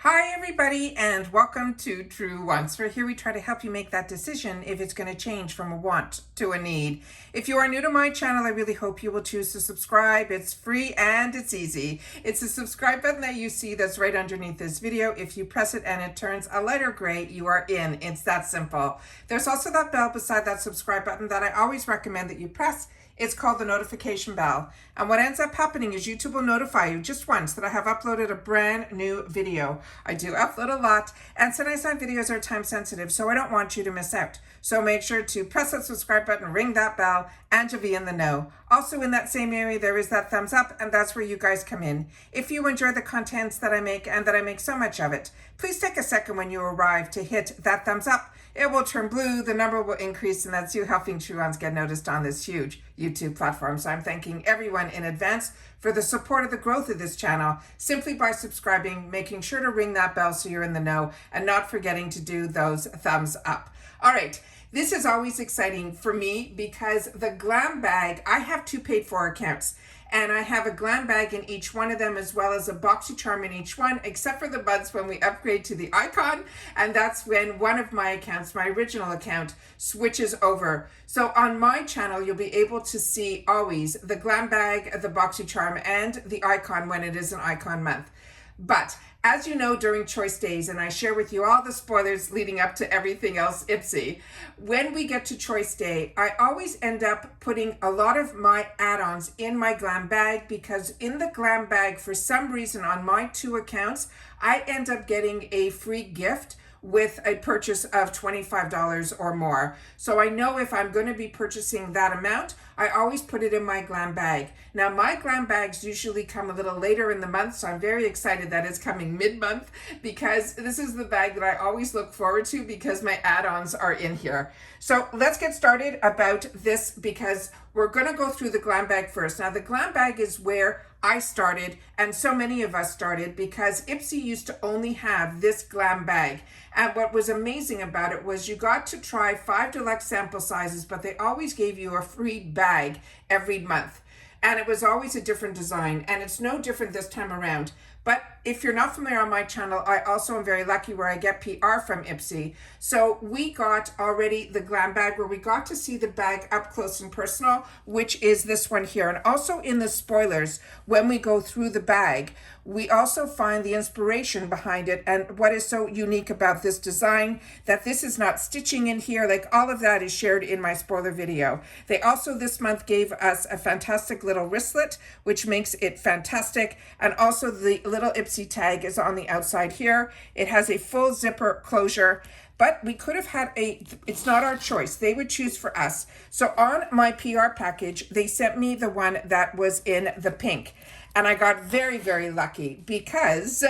Hi everybody and welcome to True Wants, where here we try to help you make that decision if it's going to change from a want to a need. If you are new to my channel, I really hope you will choose to subscribe. It's free and it's easy. It's the subscribe button that you see that's right underneath this video. If you press it and it turns a lighter gray, you are in. It's that simple. There's also that bell beside that subscribe button that I always recommend that you press. It's called the notification bell. And what ends up happening is YouTube will notify you just once that I have uploaded a brand new video. I do upload a lot, and sometimes my videos are time sensitive, so I don't want you to miss out. So make sure to press that subscribe button, ring that bell, and you'll be in the know. Also in that same area, there is that thumbs up, and that's where you guys come in. If you enjoy the contents that I make, and that I make so much of it, please take a second when you arrive to hit that thumbs up. It will turn blue, the number will increase, and that's you helping True Ones get noticed on this huge YouTube platform. So I'm thanking everyone in advance for the support of the growth of this channel, simply by subscribing, making sure to ring that bell so you're in the know, and not forgetting to do those thumbs up. All right. This is always exciting for me because the Glam Bag, I have two paid for accounts. And I have a Glam Bag in each one of them, as well as a BoxyCharm in each one, except for the buds when we upgrade to the icon. And that's when one of my accounts, my original account, switches over. So on my channel, you'll be able to see always the Glam Bag, the BoxyCharm, and the icon when it is an icon month. But as you know, during Choice Days, and I share with you all the spoilers leading up to everything else IPSY, when we get to Choice Day, I always end up putting a lot of my add-ons in my Glam Bag, because in the Glam Bag, for some reason on my two accounts, I end up getting a free gift with a purchase of $25 or more. So I know if I'm going to be purchasing that amount, I always put it in my Glam Bag. Now my Glam Bags usually come a little later in the month, so I'm very excited that it's coming mid-month, because this is the bag that I always look forward to because my add-ons are in here. So let's get started about this, because we're going to go through the Glam Bag first. Now the Glam Bag is where I started, and so many of us started, because IPSY used to only have this Glam Bag. And what was amazing about it was you got to try 5 deluxe sample sizes, but they always gave you a free bag every month. And it was always a different design, and it's no different this time around. But if you're not familiar on my channel, I also am very lucky where I get PR from IPSY. So we got already the Glam Bag where we got to see the bag up close and personal, which is this one here. And also in the spoilers, when we go through the bag, we also find the inspiration behind it and what is so unique about this design, that this is not stitching in here. Like, all of that is shared in my spoiler video. They also this month gave us a fantastic little wristlet, which makes it fantastic. And also the little IPSY tag is on the outside here. It has a full zipper closure, but we could have had it's not our choice. They would choose for us. So on my PR package, they sent me the one that was in the pink. And I got very, very lucky, because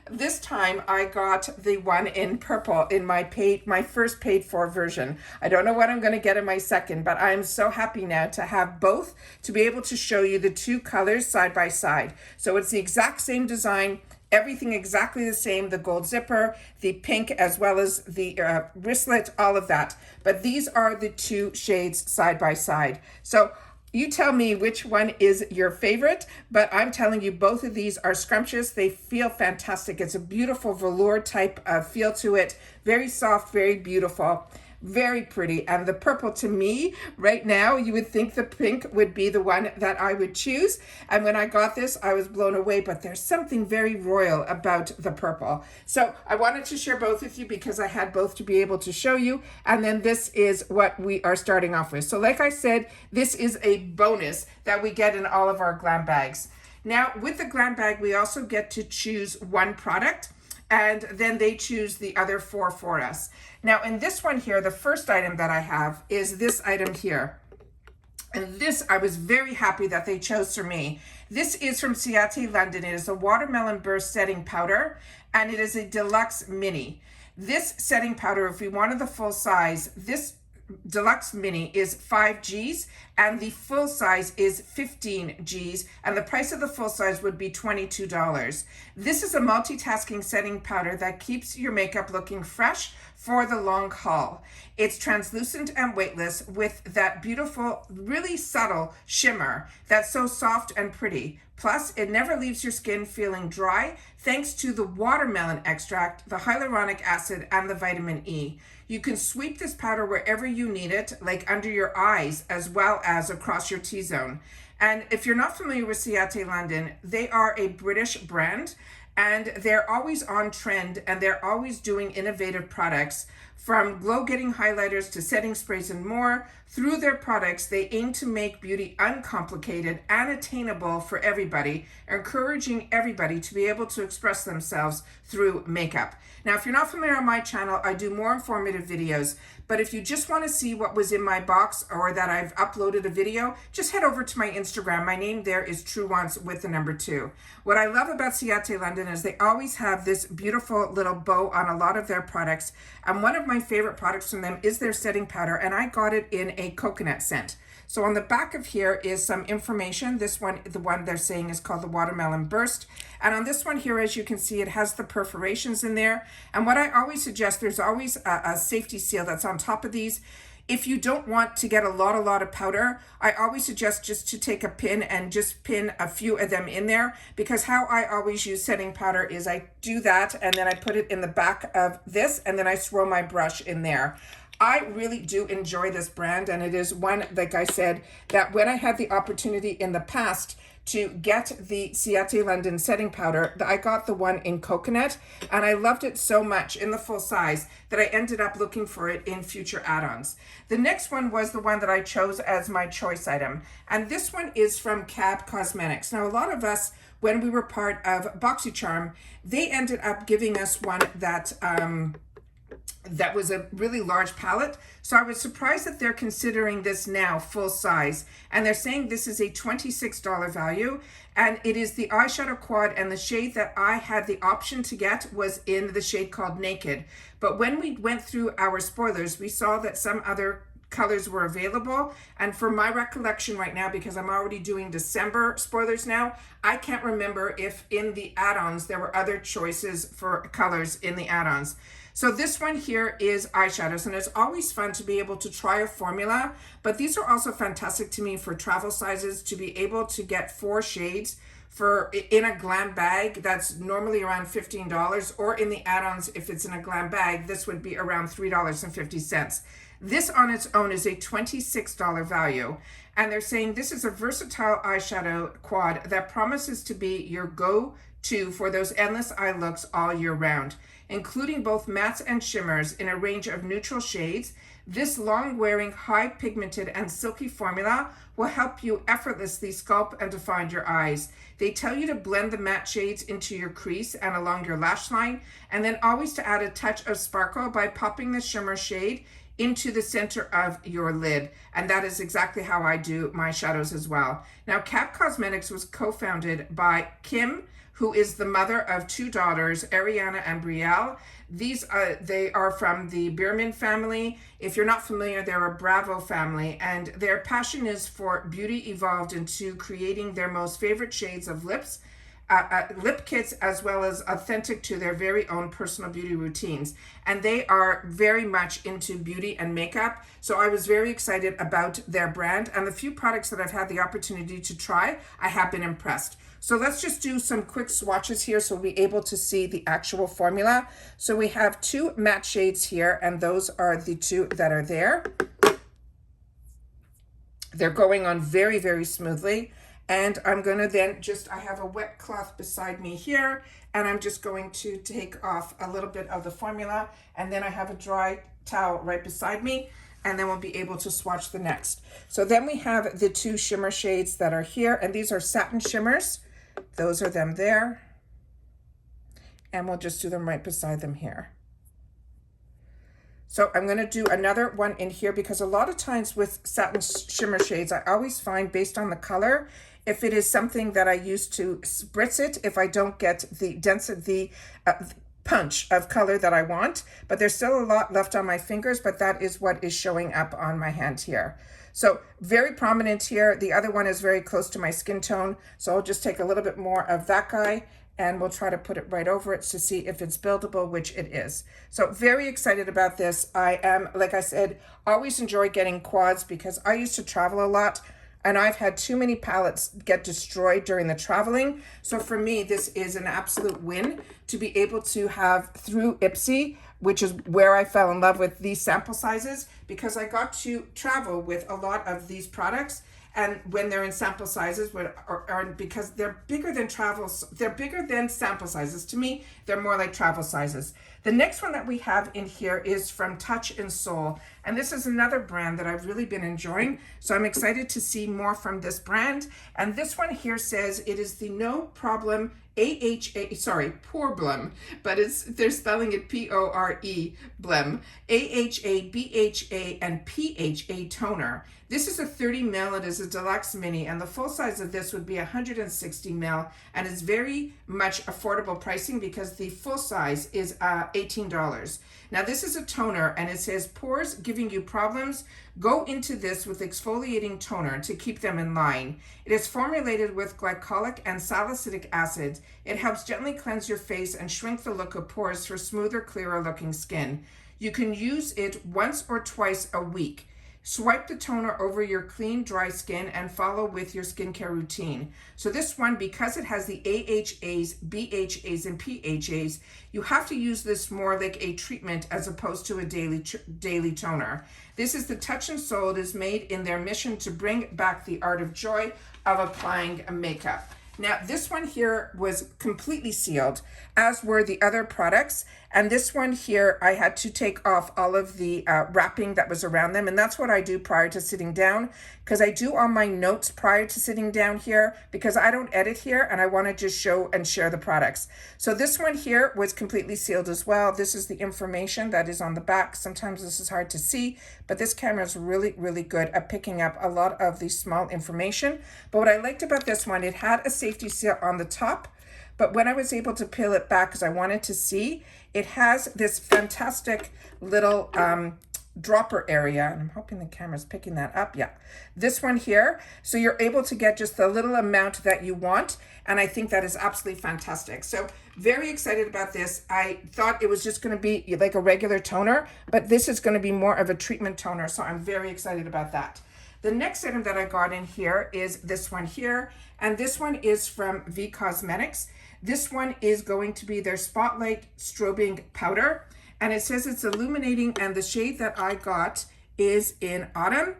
this time I got the one in purple in my first paid for version. I don't know what I'm going to get in my second, but I'm so happy now to have both, to be able to show you the two colors side by side. So it's the exact same design, everything exactly the same, the gold zipper, the pink, as well as the wristlet, all of that. But these are the two shades side by side. So you tell me which one is your favorite, but I'm telling you, both of these are scrumptious. They feel fantastic. It's a beautiful velour type of feel to it. Very soft, very beautiful, very pretty. And the purple, to me right now, you would think the pink would be the one that I would choose. And when I got this, I was blown away, but there's something very royal about the purple. So I wanted to share both with you because I had both to be able to show you. And then this is what we are starting off with. So like I said, this is a bonus that we get in all of our Glam Bags. Now with the Glam Bag, we also get to choose one product, and then they choose the other 4 for us. Now in this one here, the first item that I have is this item here. And this, I was very happy that they chose for me. This is from Ciate London. It is a Watermelon Burst Setting Powder, and it is a deluxe mini. This setting powder, if we wanted the full size, this deluxe mini is 5 Gs, and the full size is 15 Gs, and the price of the full size would be $22. This is a multitasking setting powder that keeps your makeup looking fresh for the long haul. It's translucent and weightless with that beautiful, really subtle shimmer that's so soft and pretty. Plus, it never leaves your skin feeling dry thanks to the watermelon extract, the hyaluronic acid, and the vitamin E. You can sweep this powder wherever you need it, like under your eyes as well as across your T-zone. And if you're not familiar with Ciate London, they are a British brand, and they're always on trend, and they're always doing innovative products, from glow-getting highlighters to setting sprays and more. Through their products, they aim to make beauty uncomplicated and attainable for everybody, encouraging everybody to be able to express themselves through makeup. Now, if you're not familiar on my channel, I do more informative videos, but if you just want to see what was in my box or that I've uploaded a video, just head over to my Instagram. My name there is TrueOnce with the number 2. What I love about Ciate London is they always have this beautiful little bow on a lot of their products, and one of my favorite products from them is their setting powder, and I got it in a coconut scent. So on the back of here is some information. This one, the one they're saying, is called the Watermelon Burst. And on this one here, as you can see, it has the perforations in there. And what I always suggest, there's always a safety seal that's on top of these. If you don't want to get a lot of powder, I always suggest just to take a pin and just pin a few of them in there, because how I always use setting powder is I do that and then I put it in the back of this and then I swirl my brush in there. I really do enjoy this brand, and it is one, like I said, that when I had the opportunity in the past to get the Ciate London setting powder, I got the one in coconut, and I loved it so much in the full size that I ended up looking for it in future add-ons. The next one was the one that I chose as my choice item, and this one is from Cab Cosmetics. Now, a lot of us, when we were part of BoxyCharm, they ended up giving us one that that was a really large palette. So I was surprised that they're considering this now full size, and they're saying this is a $26 value, and it is the eyeshadow quad, and the shade that I had the option to get was in the shade called Naked. But when we went through our spoilers, we saw that some other colors were available, and from my recollection right now, because I'm already doing December spoilers now, I can't remember if in the add-ons there were other choices for colors in the add-ons. So this one here is eyeshadows, and it's always fun to be able to try a formula, but these are also fantastic to me for travel sizes, to be able to get 4 shades for in a Glam Bag that's normally around $15, or in the add-ons, if it's in a Glam Bag, this would be around $3.50. This on its own is a $26 value, and they're saying this is a versatile eyeshadow quad that promises to be your go-to for those endless eye looks all year round, including both mattes and shimmers in a range of neutral shades. This long-wearing, high-pigmented and silky formula will help you effortlessly sculpt and define your eyes. They tell you to blend the matte shades into your crease and along your lash line, and then always to add a touch of sparkle by popping the shimmer shade into the center of your lid. And that is exactly how I do my shadows as well. Now, Cab Cosmetics was co-founded by Kim, who is the mother of 2 daughters, Ariana and Brielle. They are from the Bierman family. If you're not familiar, they're a Bravo family, and their passion is for beauty evolved into creating their most favorite shades of lips, lip kits, as well as authentic to their very own personal beauty routines. And they are very much into beauty and makeup. So I was very excited about their brand, and the few products that I've had the opportunity to try, I have been impressed. So let's just do some quick swatches here so we'll be able to see the actual formula. So we have 2 matte shades here, and those are the 2 that are there. They're going on very, very smoothly. And I'm going to then I have a wet cloth beside me here, and I'm just going to take off a little bit of the formula, and then I have a dry towel right beside me, and then we'll be able to swatch the next. So then we have the 2 shimmer shades that are here, and these are satin shimmers. Those are them there. And we'll just do them right beside them here. So I'm going to do another one in here, because a lot of times with satin shimmer shades, I always find, based on the color, if it is something that I use to spritz it, if I don't get the density, punch of color that I want, but there's still a lot left on my fingers, but that is what is showing up on my hand here. So very prominent here. The other one is very close to my skin tone. So I'll just take a little bit more of that guy and we'll try to put it right over it to see if it's buildable, which it is. So very excited about this. I am, like I said, always enjoy getting quads because I used to travel a lot and I've had too many palettes get destroyed during the traveling. So for me, this is an absolute win to be able to have through IPSY, which is where I fell in love with these sample sizes, because I got to travel with a lot of these products. And when they're in sample sizes, because they're bigger than they're bigger than sample sizes. To me, they're more like travel sizes. The next one that we have in here is from Touch and Soul. And this is another brand that I've really been enjoying. So I'm excited to see more from this brand. And this one here says it is the No Problem Porblem, but they're spelling it P-O-R-E, blem, AHA, BHA, and PHA toner. This is a 30 ml, it is a deluxe mini, and the full size of this would be 160 ml, and it's very much affordable pricing because the full size is $18. Now this is a toner, and it says pores giving you problems, go into this with exfoliating toner to keep them in line. It is formulated with glycolic and salicylic acids. It helps gently cleanse your face and shrink the look of pores for smoother, clearer looking skin. You can use it once or twice a week. Swipe the toner over your clean, dry skin and follow with your skincare routine. So this one, because it has the AHAs, BHAs, and PHAs, you have to use this more like a treatment as opposed to a daily toner. This is the Touch and Soul. It is made in their mission to bring back the art of joy of applying makeup. Now, this one here was completely sealed, as were the other products. And this one here, I had to take off all of the wrapping that was around them. And that's what I do prior to sitting down, because I do all my notes prior to sitting down here, because I don't edit here and I want to just show and share the products. So this one here was completely sealed as well. This is the information that is on the back. Sometimes this is hard to see, but this camera is really, really good at picking up a lot of the small information. But what I liked about this one, it had a safety seal on the top, but when I was able to peel it back because I wanted to see, it has this fantastic little dropper area, and I'm hoping the camera's picking that up. Yeah, this one here. So you're able to get just the little amount that you want, and I think that is absolutely fantastic. So very excited about this. I thought it was just going to be like a regular toner, but this is going to be more of a treatment toner, so I'm very excited about that. The next item that I got in here is this one here, and this one is from V Cosmetics. This one is going to be their Spotlight Strobing Powder, and it says it's illuminating, and the shade that I got is in Autumn,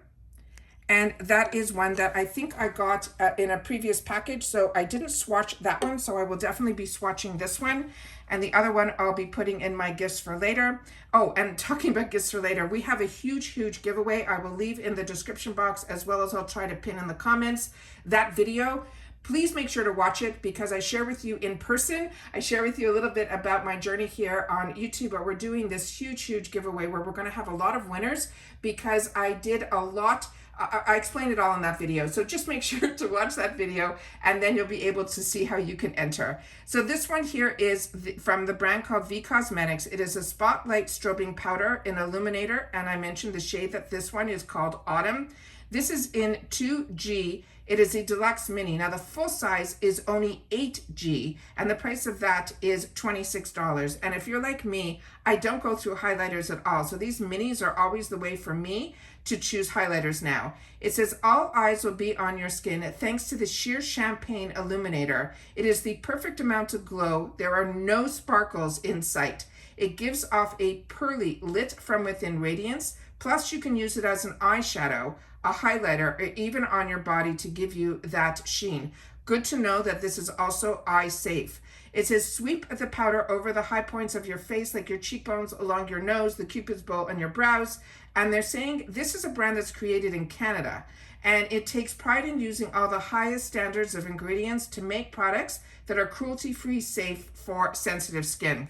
and that is one that I think I got in a previous package, so I didn't swatch that one, so I will definitely be swatching this one, and the other one I'll be putting in my gifts for later. Oh, and talking about gifts for later, we have a huge giveaway. I will leave in the description box, as well as I'll try to pin in the comments that video. Please make sure to watch it because I share with you in person. I share with you a little bit about my journey here on YouTube, but we're doing this huge giveaway where we're going to have a lot of winners because I did a lot. I explained it all in that video. So just make sure to watch that video and then you'll be able to see how you can enter. So this one here is from the brand called V Cosmetics. It is a Spotlight Strobing Powder in Illuminator, and I mentioned the shade that this one is called Autumn. This is in 2G. It is a deluxe mini. Now the full size is only 8G and the price of that is $26. And if you're like me, I don't go through highlighters at all. So these minis are always the way for me to choose highlighters now. It says all eyes will be on your skin thanks to the Sheer Champagne Illuminator. It is the perfect amount of glow. There are no sparkles in sight. It gives off a pearly lit from within radiance. Plus you can use it as an eyeshadow, a highlighter, or even on your body to give you that sheen. Good to know that this is also eye safe. It says sweep the powder over the high points of your face, like your cheekbones, along your nose, the cupid's bow, and your brows. And they're saying this is a brand that's created in Canada, and it takes pride in using all the highest standards of ingredients to make products that are cruelty-free, safe for sensitive skin.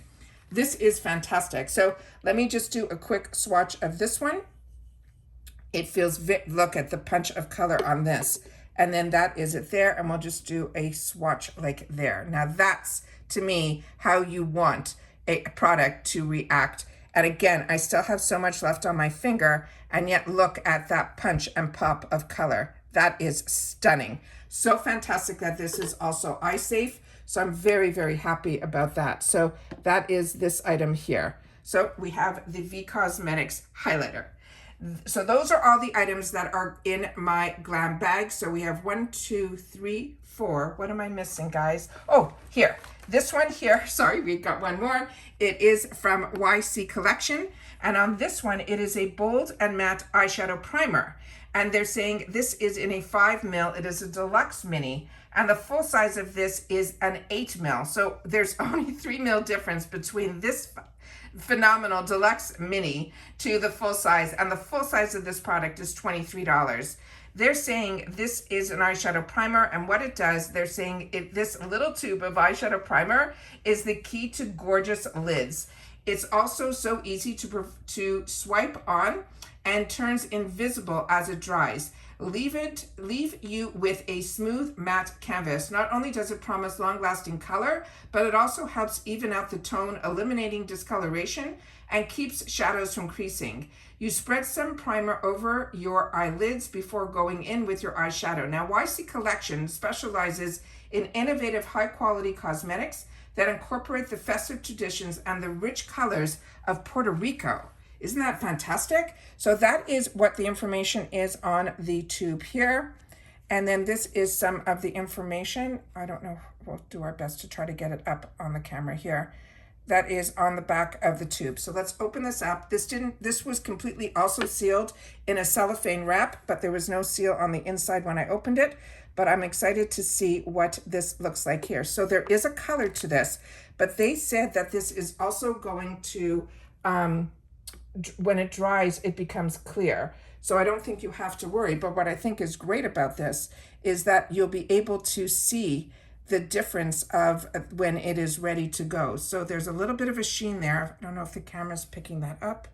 This is fantastic. So let me just do a quick swatch of this one. It feels, look at the punch of color on this. And then that is it there. And we'll just do a swatch like there. Now that's, to me, how you want a product to react. And again, I still have so much left on my finger, and yet look at that punch and pop of color. That is stunning. So fantastic that this is also eye safe. So I'm very, very happy about that. So that is this item here. So we have the V Cosmetics highlighter. So those are all the items that are in my Glam bag. So we have 1, 2, 3, 4. What am I missing, guys? Oh, here. This one here, sorry, we've got one more. It is from YC Collection. And on this one, it is a bold and matte eyeshadow primer. And they're saying this is in a 5 mil. It is a deluxe mini. And the full size of this is an 8 mil. So there's only 3 mil difference between this phenomenal deluxe mini to the full size, and the full size of this product is $23. They're saying this is an eyeshadow primer, and what it does, they're saying this little tube of eyeshadow primer is the key to gorgeous lids. It's also so easy to swipe on and turns invisible as it dries. Leave you with a smooth matte canvas. Not only does it promise long-lasting color, but it also helps even out the tone, eliminating discoloration and keeps shadows from creasing. You spread some primer over your eyelids before going in with your eyeshadow. Now, YC Collection specializes in innovative, high-quality cosmetics that incorporate the festive traditions and the rich colors of Puerto Rico. Isn't that fantastic? So that is what the information is on the tube here. And then this is some of the information. I don't know, we'll do our best to try to get it up on the camera here. That is on the back of the tube. So let's open this up. This was completely also sealed in a cellophane wrap, but there was no seal on the inside when I opened it. But I'm excited to see what this looks like here. So there is a color to this, but they said that this is also going to, when it dries, it becomes clear. So I don't think you have to worry. But what I think is great about this is that you'll be able to see the difference of when it is ready to go. So there's a little bit of a sheen there. I don't know if the camera's picking that up.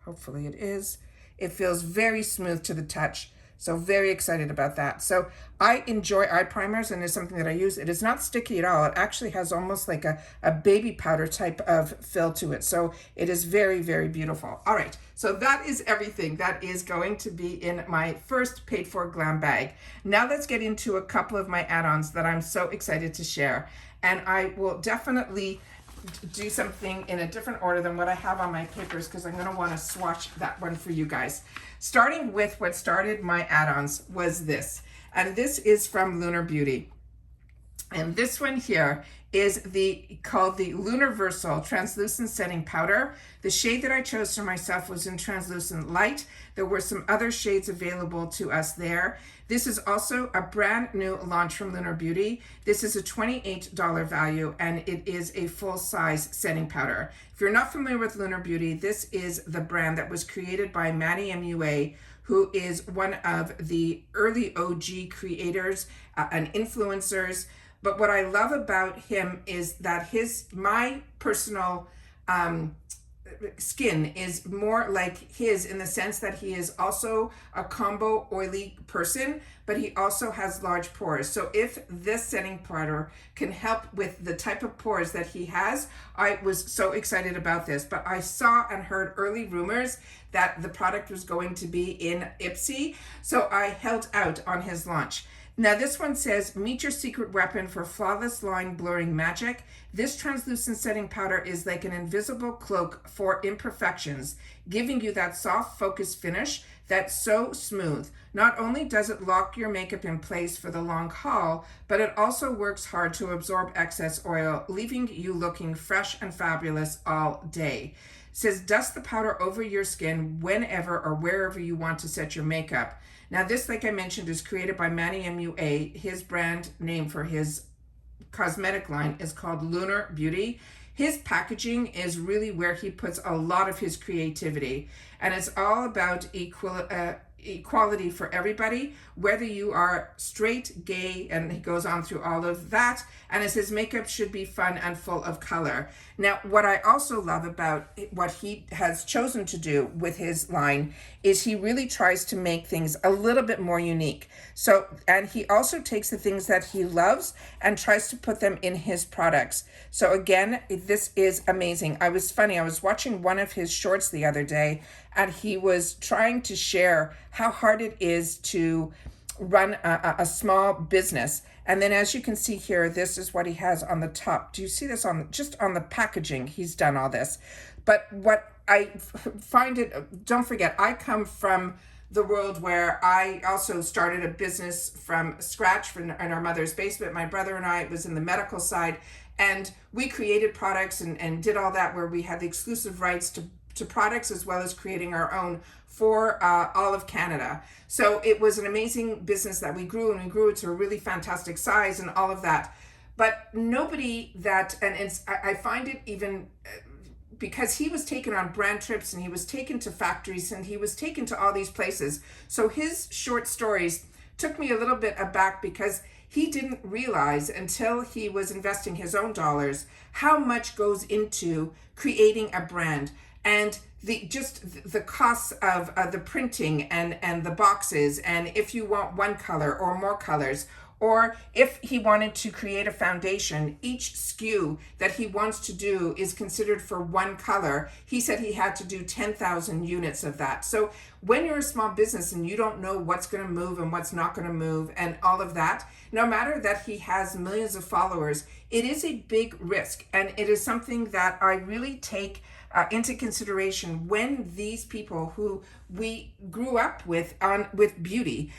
Hopefully it is. It feels very smooth to the touch. So very excited about that. So I enjoy eye primers, and it's something that I use. It is not sticky at all. It actually has almost like a baby powder type of fill to it. So it is very, very beautiful. All right, so that is everything that is going to be in my first paid for Glam bag. Now let's get into a couple of my add-ons that I'm so excited to share. And I will definitely do something in a different order than what I have on my papers, because I'm going to want to swatch that one for you guys. Starting with what started my add-ons was this, and this is from Lunar Beauty. And this one here is called the Lunar Translucent Setting Powder. The shade that I chose for myself was in Translucent Light. There were some other shades available to us there. This is also a brand new launch from Lunar Beauty. This is a $28 value, and it is a full-size setting powder. If you're not familiar with Lunar Beauty, this is the brand that was created by Maddie MUA, who is one of the early OG creators and influencers. But what I love about him is that my personal skin is more like his, in the sense that he is also a combo oily person, but he also has large pores. So if this setting powder can help with the type of pores that he has, I was so excited about this. But I saw and heard early rumors that the product was going to be in IPSY, so I held out on his launch. Now this one says, meet your secret weapon for flawless line blurring magic. This translucent setting powder is like an invisible cloak for imperfections, giving you that soft focused finish that's so smooth. Not only does it lock your makeup in place for the long haul, but it also works hard to absorb excess oil, leaving you looking fresh and fabulous all day. It says, dust the powder over your skin whenever or wherever you want to set your makeup. Now this, like I mentioned, is created by Maddie MUA. His brand name for his cosmetic line is called Lunar Beauty. His packaging is really where he puts a lot of his creativity, and it's all about equality for everybody, whether you are straight, gay, and he goes on through all of that. And it says makeup should be fun and full of color. Now, what I also love about what he has chosen to do with his line is he really tries to make things a little bit more unique. So, and he also takes the things that he loves and tries to put them in his products. So again, this is amazing. I was watching one of his shorts the other day, and he was trying to share how hard it is to run a small business. And then as you can see here, this is what he has on the top. Do you see this on just on the packaging? He's done all this. But what I find it, don't forget, I come from the world where I also started a business from scratch in our mother's basement. My brother and I was in the medical side, and we created products and did all that, where we had the exclusive rights to products as well as creating our own for all of Canada. So it was an amazing business that we grew, and we grew it to a really fantastic size and all of that. But nobody that, and I find it even because he was taken on brand trips, and he was taken to factories, and he was taken to all these places. So his short stories took me a little bit aback, because he didn't realize until he was investing his own dollars how much goes into creating a brand, and the costs of the printing and the boxes, and if you want one color or more colors, or if he wanted to create a foundation, each SKU that he wants to do is considered for one color. He said he had to do 10,000 units of that. So when you're a small business and you don't know what's going to move and what's not going to move and all of that, no matter that he has millions of followers, it is a big risk. And it is something that I really take into consideration when these people who we grew up with beauty,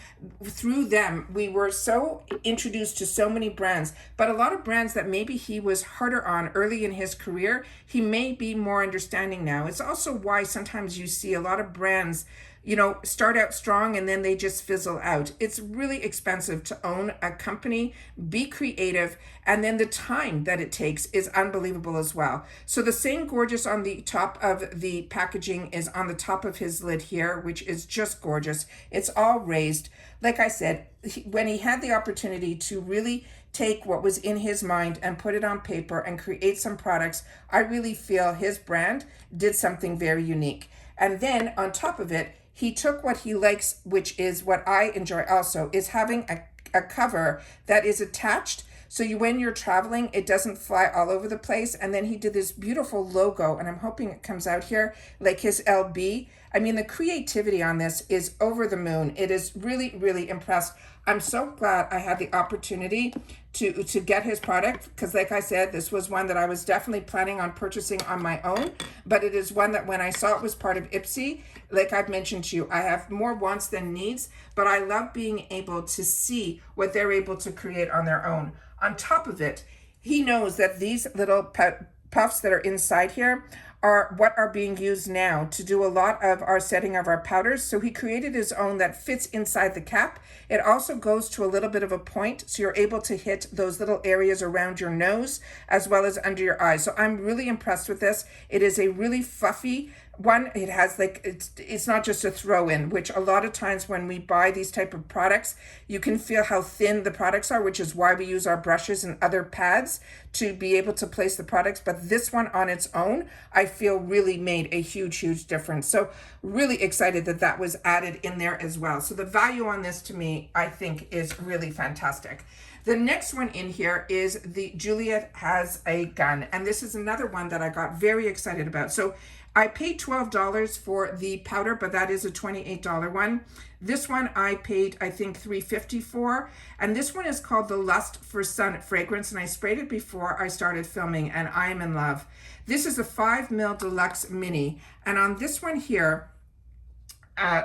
through them we were so introduced to so many brands, but a lot of brands that maybe he was harder on early in his career, he may be more understanding now. It's also why sometimes you see a lot of brands, you know, start out strong and then they just fizzle out. It's really expensive to own a company, be creative, and then the time that it takes is unbelievable as well. So the same gorgeous on the top of the packaging is on the top of his lid here, which is just gorgeous. It's all raised. Like I said, when he had the opportunity to really take what was in his mind and put it on paper and create some products, I really feel his brand did something very unique. And then on top of it, he took what he likes, which is what I enjoy also, is having a cover that is attached. So when you're traveling, it doesn't fly all over the place. And then he did this beautiful logo, and I'm hoping it comes out here, like his LB. I mean, the creativity on this is over the moon. It is really, really impressed. I'm so glad I had the opportunity to get his product, because like I said, this was one that I was definitely planning on purchasing on my own, but it is one that when I saw it was part of IPSY, like I've mentioned to you, I have more wants than needs, but I love being able to see what they're able to create on their own. On top of it, he knows that these little puffs that are inside here are what are being used now to do a lot of our setting of our powders. So he created his own that fits inside the cap. It also goes to a little bit of a point, so you're able to hit those little areas around your nose as well as under your eyes. So I'm really impressed with this. It is a really fluffy one. It has like, it's not just a throw in, which a lot of times when we buy these type of products, you can feel how thin the products are, which is why we use our brushes and other pads to be able to place the products. But this one on its own, I feel really made a huge, huge difference. So really excited that that was added in there as well. So the value on this to me, I think is really fantastic. The next one in here is the Juliet Has a Gun. And this is another one that I got very excited about. So I paid $12 for the powder, but that is a $28 one. This one I paid, I think, $3.50 for. And this one is called the Lust for Sun fragrance. And I sprayed it before I started filming, and I am in love. This is a 5 ml Deluxe Mini. And on this one here,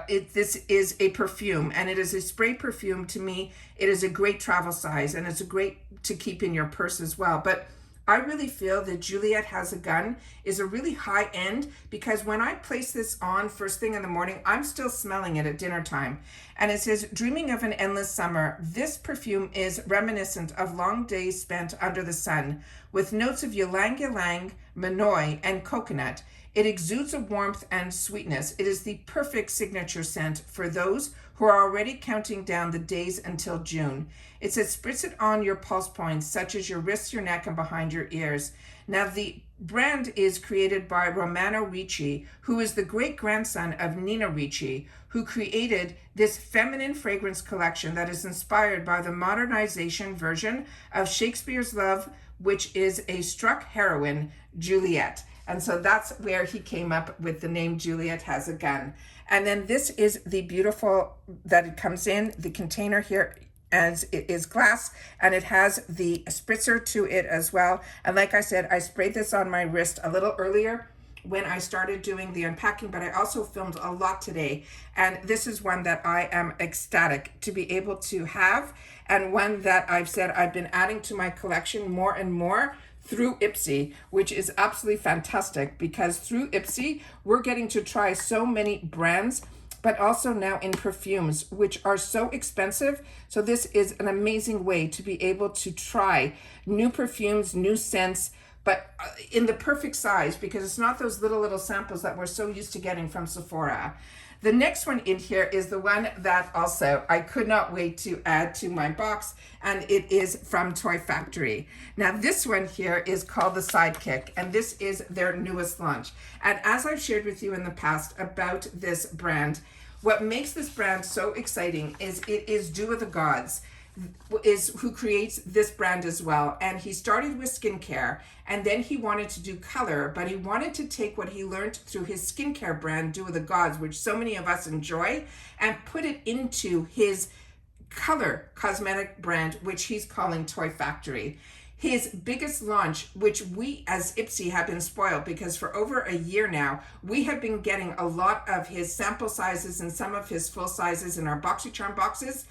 this is a perfume, and it is a spray perfume. To me, it is a great travel size, and it's a great to keep in your purse as well. But I really feel that Juliet Has a Gun is a really high end, because when I place this on first thing in the morning, I'm still smelling it at dinner time. And it says, dreaming of an endless summer, this perfume is reminiscent of long days spent under the sun. with notes of ylang ylang, manoi, and coconut. It exudes a warmth and sweetness. It is the perfect signature scent for those who are already counting down the days until June. It says spritz it on your pulse points, such as your wrists, your neck, and behind your ears. Now, the brand is created by Romano Ricci, who is the great-grandson of Nina Ricci, who created this feminine fragrance collection that is inspired by the modernization version of Shakespeare's Love, which is a struck heroine, Juliet. And so that's where he came up with the name Juliet Has a Gun. And then this is the beautiful that it comes in, the container here, as it is glass, and it has the spritzer to it as well. And like I said, I sprayed this on my wrist a little earlier when I started doing the unpacking, but I also filmed a lot today. And this is one that I am ecstatic to be able to have, and one that I've said I've been adding to my collection more and more through IPSY, which is absolutely fantastic, because through IPSY, we're getting to try so many brands, but also now in perfumes, which are so expensive. So this is an amazing way to be able to try new perfumes, new scents, but in the perfect size, because it's not those little samples that we're so used to getting from Sephora. The next one in here is the one that also I could not wait to add to my box, and it is from Toy Factory. Now this one here is called the Sidekick, and this is their newest launch. And as I've shared with you in the past about this brand, what makes this brand so exciting is it is Dew of the Gods, is who creates this brand as well. And he started with skincare, and then he wanted to do color, but he wanted to take what he learned through his skincare brand, Dew of the Gods, which so many of us enjoy, and put it into his color cosmetic brand, which he's calling Toy Factory. His biggest launch, which we as IPSY have been spoiled, because for over a year now, we have been getting a lot of his sample sizes and some of his full sizes in our BoxyCharm boxes.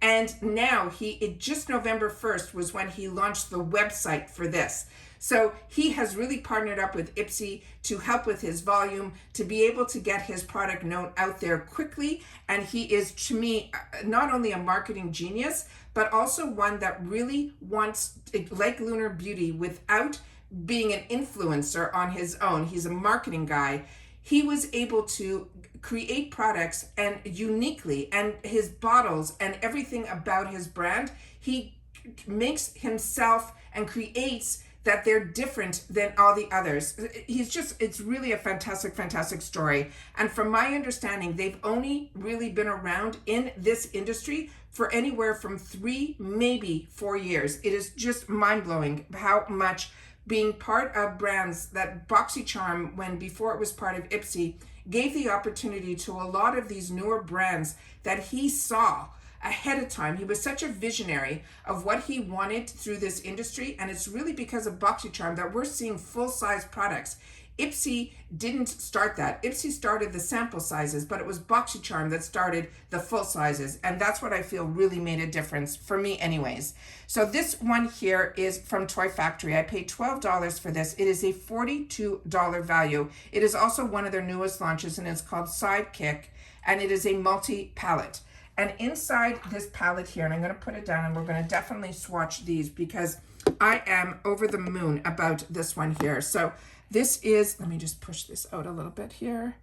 And now just November 1st was when he launched the website for this. So he has really partnered up with IPSY to help with his volume, to be able to get his product known out there quickly. And he is, to me, not only a marketing genius, but also one that really wants, like Lunar Beauty, without being an influencer on his own. He's a marketing guy. He was able to create products and uniquely, and his bottles and everything about his brand, he makes himself and creates that they're different than all the others. It's really a fantastic story. And from my understanding, they've only really been around in this industry for anywhere from 3, maybe 4 years. It is just mind-blowing how much being part of brands that BoxyCharm, when before it was part of IPSY, gave the opportunity to a lot of these newer brands that he saw ahead of time. He was such a visionary of what he wanted through this industry, and it's really because of BoxyCharm that we're seeing full-size products. IPSY didn't start that. IPSY started the sample sizes, but it was BoxyCharm that started the full sizes, and that's what I feel really made a difference for me anyways. So this one here is from Toy Factory. I paid $12 for this. It is a $42 value. It is also one of their newest launches, and it's called Sidekick, and it is a multi-palette. And inside this palette here, and I'm going to put it down, and we're going to definitely swatch these because I am over the moon about this one here. So this is, let me just push this out a little bit here.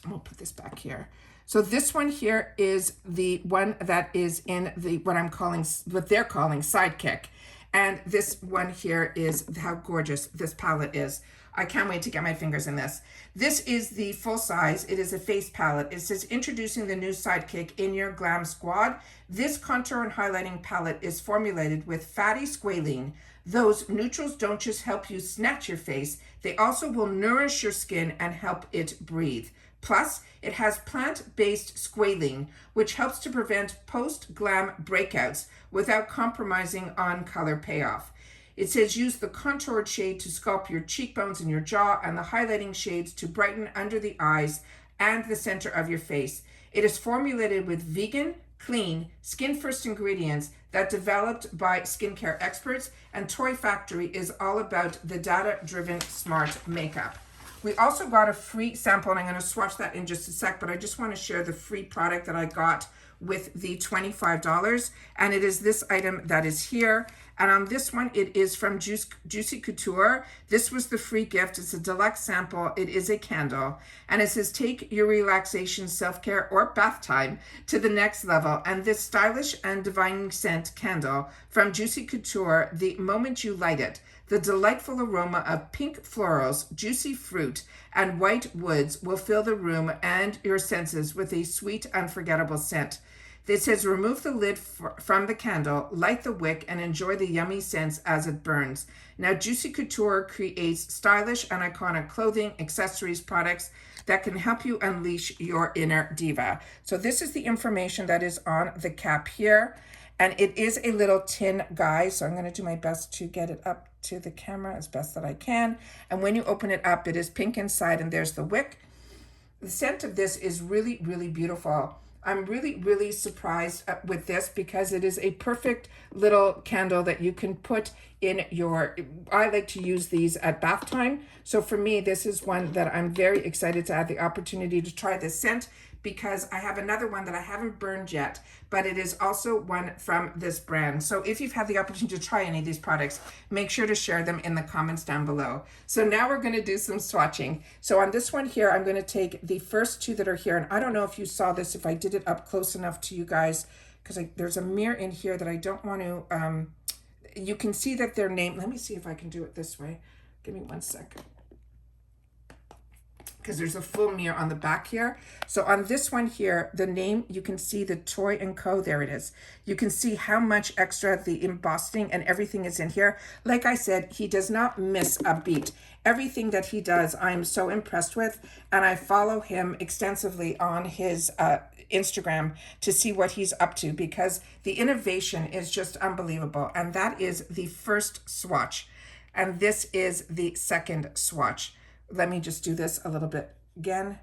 We'll put this back here. So this one here is the one that is in the, what they're calling Sidekick. And this one here is how gorgeous this palette is. I can't wait to get my fingers in this. This is the full size. It is a face palette. It says, introducing the new Sidekick in your glam squad. This contour and highlighting palette is formulated with fatty squalene. Those neutrals don't just help you snatch your face, they also will nourish your skin and help it breathe. Plus, it has plant-based squalene, which helps to prevent post-glam breakouts without compromising on color payoff. It says use the contoured shade to sculpt your cheekbones and your jaw, and the highlighting shades to brighten under the eyes and the center of your face. It is formulated with vegan, clean, skin-first ingredients that developed by skincare experts, and Toy Factory is all about the data-driven smart makeup. We also got a free sample, and I'm going to swatch that in just a sec, but I just want to share the free product that I got with the $25, and it is this item that is here. And on this one, it is from Juicy Couture. This was the free gift. It's a deluxe sample. It is a candle. And it says, take your relaxation, self-care, or bath time to the next level. And this stylish and divining scent candle from Juicy Couture, the moment you light it, the delightful aroma of pink florals, juicy fruit, and white woods will fill the room and your senses with a sweet, unforgettable scent. It says, remove the lid from the candle, light the wick, and enjoy the yummy scents as it burns. Now, Juicy Couture creates stylish and iconic clothing, accessories, products that can help you unleash your inner diva. So this is the information that is on the cap here. And it is a little tin guy, so I'm going to do my best to get it up to the camera as best that I can. And when you open it up, it is pink inside, and there's the wick. The scent of this is really, really beautiful. I'm really, really surprised with this because it is a perfect little candle that you can put in your, I like to use these at bath time. So for me, this is one that I'm very excited to have the opportunity to try this scent, because I have another one that I haven't burned yet, but it is also one from this brand. So if you've had the opportunity to try any of these products, make sure to share them in the comments down below. So now we're gonna do some swatching. So on this one here, I'm gonna take the first two that are here, and I don't know if you saw this, if I did it up close enough to you guys, because there's a mirror in here that I don't want to, you can see that their name, let me see if I can do it this way. Give me 1 second. Because there's a full mirror on the back here. So on this one here, the name, you can see the Toy & Co. There it is. You can see how much extra the embossing and everything is in here. Like I said, he does not miss a beat. Everything that he does, I'm so impressed with. And I follow him extensively on his Instagram to see what he's up to, because the innovation is just unbelievable. And that is the first swatch. And this is the second swatch. Let me just do this a little bit again,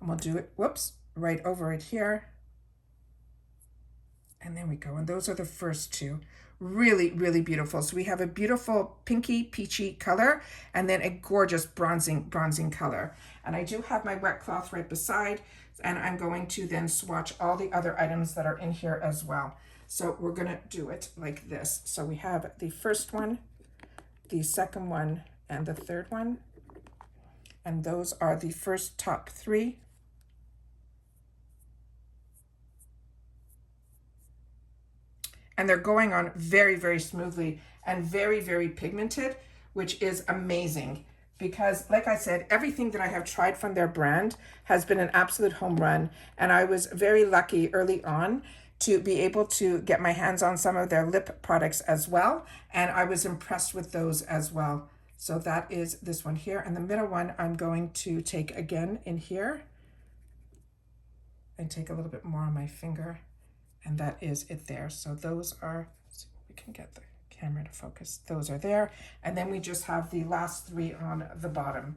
and we'll do it, whoops, right over it here. And there we go. And those are the first two. Really, really beautiful. So we have a beautiful pinky peachy color, and then a gorgeous bronzing color. And I do have my wet cloth right beside, and I'm going to then swatch all the other items that are in here as well. So we're gonna do it like this. So we have the first one, the second one, and the third one. And those are the first top three. And they're going on very, very smoothly and very, very pigmented, which is amazing. Because like I said, everything that I have tried from their brand has been an absolute home run. And I was very lucky early on to be able to get my hands on some of their lip products as well. And I was impressed with those as well. So that is this one here. And the middle one, I'm going to take again in here and take a little bit more on my finger. And that is it there. So those are, let's see if we can get the camera to focus. Those are there. And then we just have the last three on the bottom.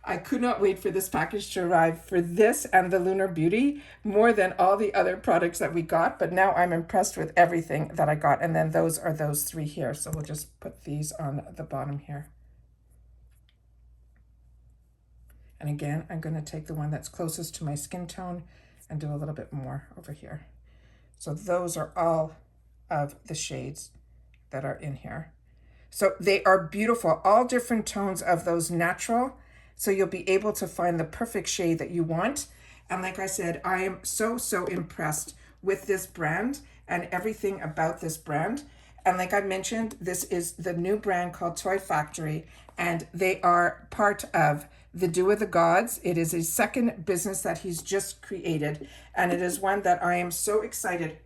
I could not wait for this package to arrive, for this and the Lunar Beauty, more than all the other products that we got. But now I'm impressed with everything that I got. And then those are those three here. So we'll just put these on the bottom here. And again, I'm going to take the one that's closest to my skin tone and do a little bit more over here. So those are all of the shades that are in here. So they are beautiful, all different tones of those natural. So you'll be able to find the perfect shade that you want. And like I said, I am so, so impressed with this brand and everything about this brand. And like I mentioned, this is the new brand called Toy Factory, and they are part of the Do of the Gods. It is a second business that he's just created, and it is one that I am so excited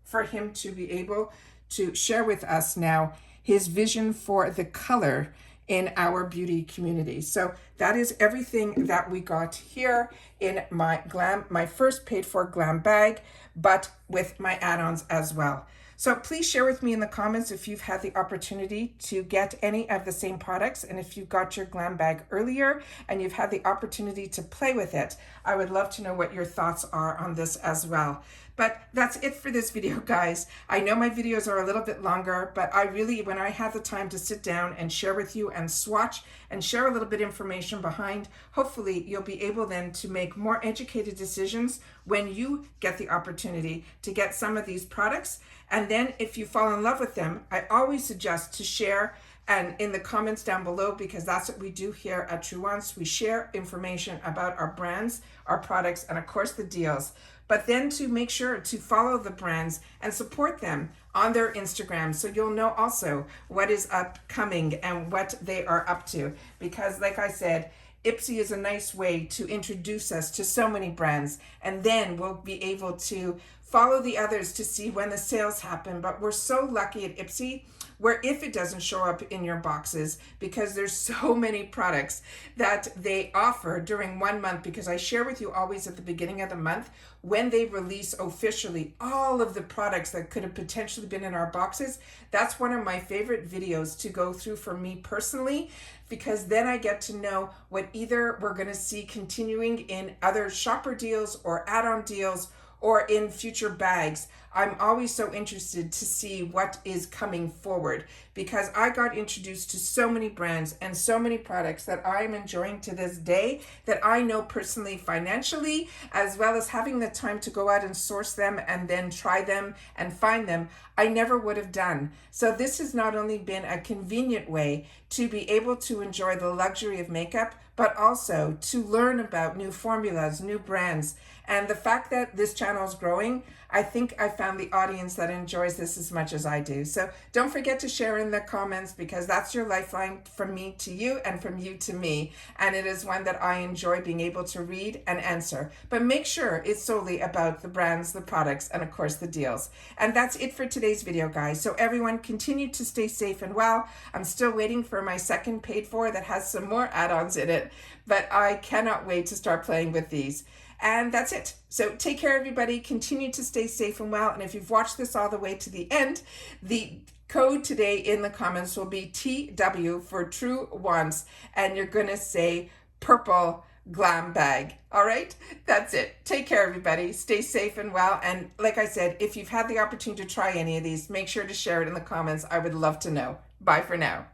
for him to be able to share with us now his vision for the color in our beauty community. So that is everything that we got here in my first paid for Glam bag, but with my add-ons as well. So please share with me in the comments if you've had the opportunity to get any of the same products, and if you got your Glam bag earlier and you've had the opportunity to play with it. I would love to know what your thoughts are on this as well. But that's it for this video, guys. I know my videos are a little bit longer, but I really, when I have the time to sit down and share with you and swatch and share a little bit of information behind, hopefully you'll be able then to make more educated decisions when you get the opportunity to get some of these products. And then if you fall in love with them, I always suggest to share and in the comments down below, because that's what we do here at True Wants. We share information about our brands, our products, and of course the deals. But then to make sure to follow the brands and support them on their Instagram, so you'll know also what is upcoming and what they are up to. Because like I said, IPSY is a nice way to introduce us to so many brands, and then we'll be able to follow the others to see when the sales happen. But we're so lucky at IPSY where if it doesn't show up in your boxes, because there's so many products that they offer during 1 month, because I share with you always at the beginning of the month when they release officially all of the products that could have potentially been in our boxes. That's one of my favorite videos to go through for me personally, because then I get to know what either we're going to see continuing in other shopper deals or add-on deals or in future bags. I'm always so interested to see what is coming forward, because I got introduced to so many brands and so many products that I'm enjoying to this day, that I know personally financially, as well as having the time to go out and source them and then try them and find them, I never would have done. So this has not only been a convenient way to be able to enjoy the luxury of makeup, but also to learn about new formulas, new brands. And the fact that this channel is growing, I think I found the audience that enjoys this as much as I do. So don't forget to share in the comments, because that's your lifeline from me to you and from you to me. And it is one that I enjoy being able to read and answer. But make sure it's solely about the brands, the products, and of course the deals. And that's it for today's video, guys. So everyone continue to stay safe and well. I'm still waiting for my second paid for that has some more add-ons in it, but I cannot wait to start playing with these. And that's it. So take care, everybody. Continue to stay safe and well. And if you've watched this all the way to the end, the code today in the comments will be TW for True Wants. And you're going to say purple Glam Bag. All right? That's it. Take care, everybody. Stay safe and well. And like I said, if you've had the opportunity to try any of these, make sure to share it in the comments. I would love to know. Bye for now.